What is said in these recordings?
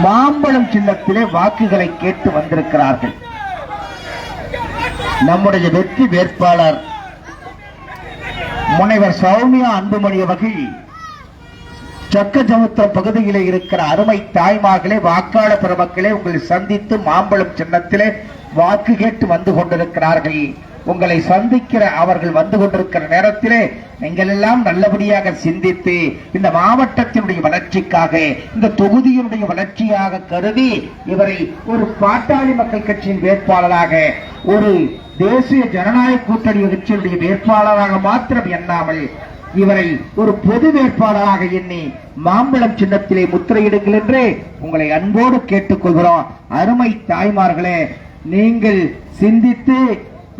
மாம்பழம் சின்னத்திலே வாக்குகளை கேட்டு வந்திருக்கிறார்கள். நம்முடைய வெற்றி வேட்பாளர் முனைவர் சௌமியா அன்புமணி அவர்கள் சக்கசமுத்திரம் பகுதியிலே இருக்கிற அருமை தாய்மார்களே, வாக்காளர் பெருமக்களே, உங்களை சந்தித்து மாம்பழம் சின்னத்திலே வாக்கு கேட்டு வந்து கொண்டிருக்கிறார்கள். உங்களை சந்திக்கிற அவர்கள் வந்து கொண்டிருக்கிற நேரத்திலே நீங்கள் எல்லாம் நல்லபடியாக சிந்தித்து இந்த மாவட்டத்தினுடைய வளர்ச்சிக்காக, இந்த தொகுதியினுடைய வளர்ச்சியாக கருதி இவரை ஒரு பாட்டாளி மக்கள் கட்சியின் வேட்பாளராக, ஒரு தேசிய ஜனநாயக கூட்டணி கட்சியினுடைய வேட்பாளராக மாத்திரம் எண்ணாமல் இவரை ஒரு பொது வேட்பாளராக எண்ணி மாம்பழம் சின்னத்திலே முத்திரையிடுங்கள் என்று உங்களை அன்போடு கேட்டுக்கொள்கிறோம். அருமை தாய்மார்களே, நீங்கள் சிந்தித்து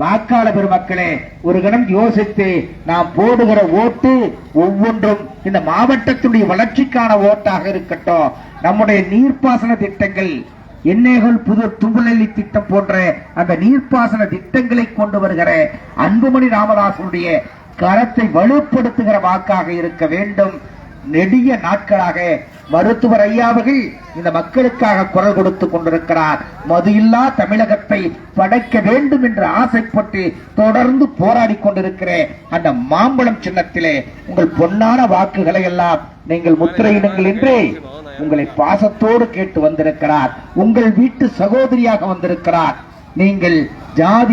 வாக்காளர் பெருமக்களே ஒரு கணம் யோசித்து நாம் போடுகிற ஓட்டு ஒவ்வொன்றும் இந்த மாவட்டத்தினுடைய வளர்ச்சிக்கான ஓட்டாக இருக்கட்டும். நம்முடைய நீர்ப்பாசன திட்டங்கள், எண்ணெய்கள் புது தும்பலி திட்டம் போன்ற அந்த நீர்ப்பாசன திட்டங்களை கொண்டு வருகிற அன்புமணி ராமதாசனுடைய கரத்தை வலுப்படுத்துகிற வாக்காக இருக்க வேண்டும். நெடிய நாட்களாக மருத்துவர் ஐயாவர்கள் இந்த மக்களுக்காக குரல் கொடுத்துக் கொண்டிருக்கிறார். மது இல்லா தமிழகத்தை படைக்க வேண்டும் என்று ஆசைப்பட்டு தொடர்ந்து போராடி கொண்டிருக்கிற அந்த மாம்பழம் சின்னத்திலே உங்கள் பொன்னான வாக்குகளை எல்லாம் நீங்கள் முத்திரையிடுங்கள் என்று உங்களை பாசத்தோடு கேட்டு வந்திருக்கிறார். உங்கள் வீட்டு சகோதரியாக வந்திருக்கிறார். நீங்கள் ஜாதி